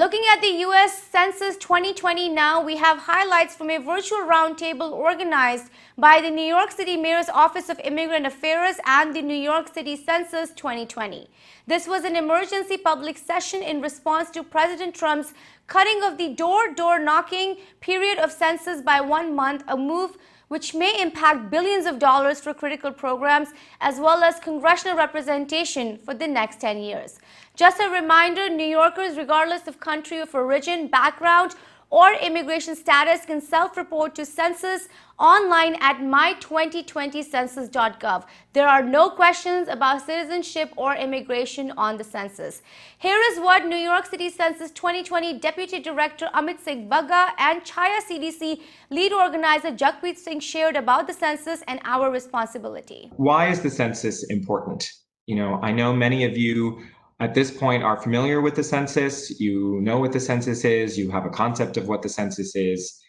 Looking at the U.S. Census 2020 now, we have highlights from a virtual roundtable organized by the New York City Mayor's Office of Immigrant Affairs and the New York City Census 2020. This was an emergency public session in response to President Trump's cutting of the door-to-door knocking period of census by 1 month, a move which may impact billions of dollars for critical programs as well as congressional representation for the next 10 years. Just a reminder, New Yorkers, regardless of country of origin, background, or immigration status, can self-report to census online at my2020census.gov. There are no questions about citizenship or immigration on the census. Here is what New York City Census 2020 Deputy Director Amit Singh Bagga and Chaya CDC lead organizer Jagpreet Singh shared about the census and our responsibility. Why is the census important? I know many of you at this point are familiar with the census. You know what the census is. You have a concept of what the census is.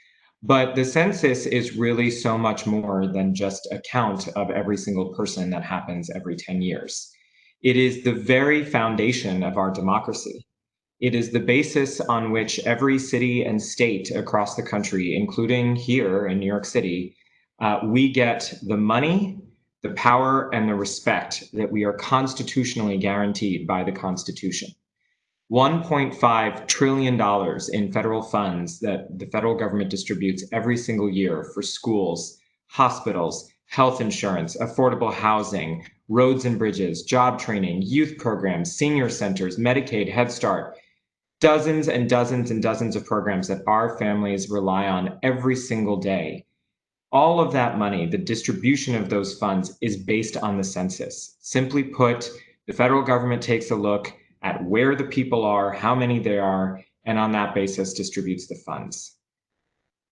But the census is really so much more than just a count of every single person that happens every 10 years. It is the very foundation of our democracy. It is the basis on which every city and state across the country, including here in New York City, we get the money, the power, and the respect that we are constitutionally guaranteed by the Constitution. $1.5 trillion in federal funds that the federal government distributes every single year for schools, hospitals, health insurance, affordable housing, roads and bridges, job training, youth programs, senior centers, Medicaid, Head Start, dozens and dozens and dozens of programs that our families rely on every single day. All of that money, the distribution of those funds, is based on the census. Simply put, the federal government takes a look at where the people are, how many there are, and on that basis distributes the funds.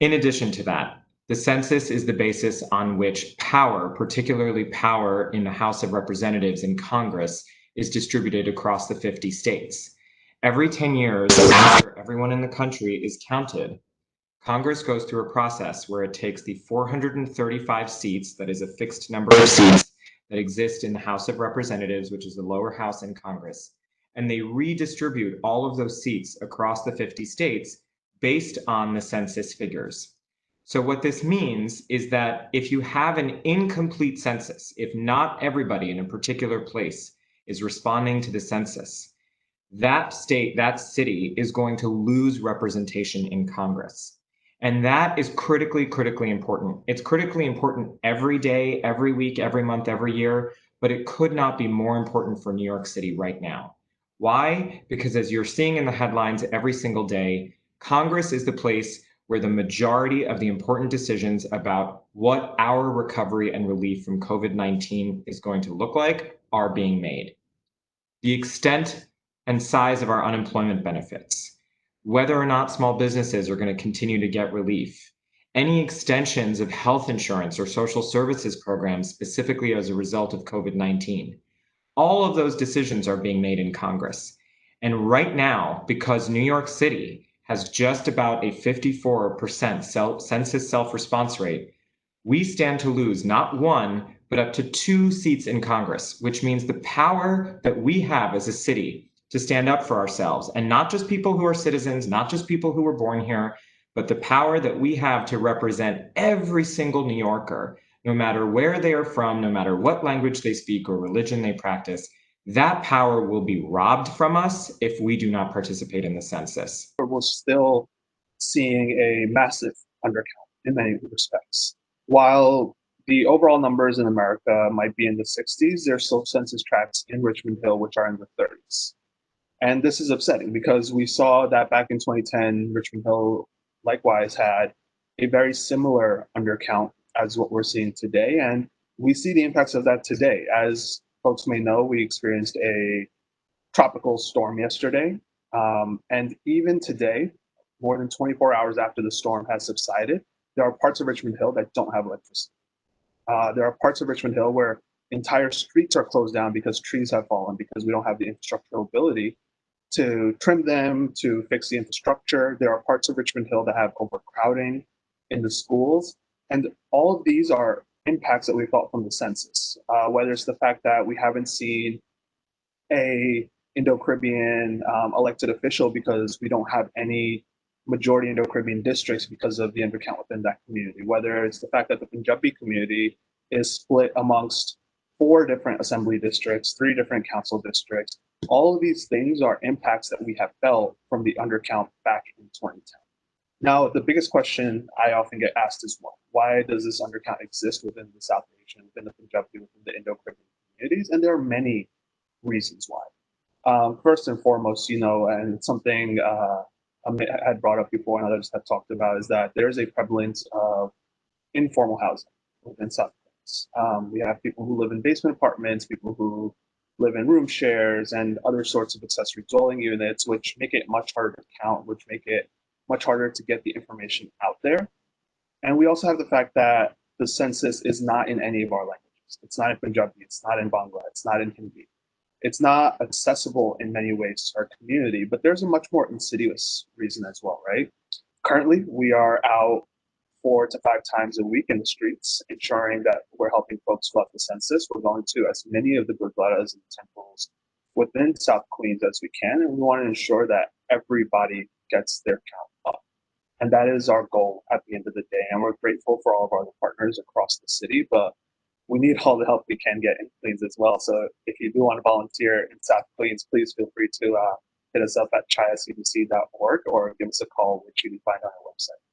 In addition to that, the census is the basis on which power, particularly power in the House of Representatives and Congress, is distributed across the 50 states. Every 10 years, after everyone in the country is counted, Congress goes through a process where it takes the 435 seats, that is a fixed number of seats, that exist in the House of Representatives, which is the lower house in Congress, and they redistribute all of those seats across the 50 states based on the census figures. So what this means is that if you have an incomplete census, if not everybody in a particular place is responding to the census, that state, that city is going to lose representation in Congress. And that is critically, critically important. It's critically important every day, every week, every month, every year, but it could not be more important for New York City right now. Why? Because as you're seeing in the headlines every single day, Congress is the place where the majority of the important decisions about what our recovery and relief from COVID-19 is going to look like are being made. The extent and size of our unemployment benefits, whether or not small businesses are going to continue to get relief, any extensions of health insurance or social services programs specifically as a result of COVID-19. All of those decisions are being made in Congress. And right now, because New York City has just about a 54% census self-response rate, we stand to lose not one, but up to 2 seats in Congress, which means the power that we have as a city to stand up for ourselves, and not just people who are citizens, not just people who were born here, but the power that we have to represent every single New Yorker, no matter where they are from, no matter what language they speak or religion they practice. That power will be robbed from us if we do not participate in the census. We're still seeing a massive undercount in many respects. While the overall numbers in America might be in the 60s, there's still census tracts in Richmond Hill which are in the 30s. And this is upsetting because we saw that back in 2010, Richmond Hill likewise had a very similar undercount as what we're seeing today. And we see the impacts of that today. As folks may know, we experienced a tropical storm yesterday. And even today, more than 24 hours after the storm has subsided, there are parts of Richmond Hill that don't have electricity. There are parts of Richmond Hill where entire streets are closed down because trees have fallen, because we don't have the infrastructural ability to trim them, to fix the infrastructure. There are parts of Richmond Hill that have overcrowding in the schools. And all of these are impacts that we felt from the census, whether it's the fact that we haven't seen a Indo-Caribbean elected official because we don't have any majority Indo-Caribbean districts because of the undercount within that community, whether it's the fact that the Punjabi community is split amongst 4 different assembly districts, 3 different council districts. All of these things are impacts that we have felt from the undercount back in 2010. Now, the biggest question I often get asked is why does this undercount exist within the South Asian, within the Punjabi, within the Indo-Caribbean communities? And there are many reasons why. First and foremost, and something I had brought up before and others have talked about is that there is a prevalence of informal housing within South Plains. We have people who live in basement apartments, people who live in room shares, and other sorts of accessory dwelling units, which make it much harder to count, which make it much harder to get the information out there. And we also have the fact that the census is not in any of our languages. It's not in Punjabi, it's not in Bangla, it's not in Hindi. It's not accessible in many ways to our community, but there's a much more insidious reason as well, right? Currently, we are out 4 to 5 times a week in the streets, ensuring that we're helping folks fill out the census. We're going to as many of the gurdwaras and temples within South Queens as we can, and we want to ensure that everybody gets their count up. And that is our goal at the end of the day. And we're grateful for all of our other partners across the city, but we need all the help we can get in Queens as well. So if you do want to volunteer in South Queens, please feel free to hit us up at chiacbc.org or give us a call, which you can find on our website.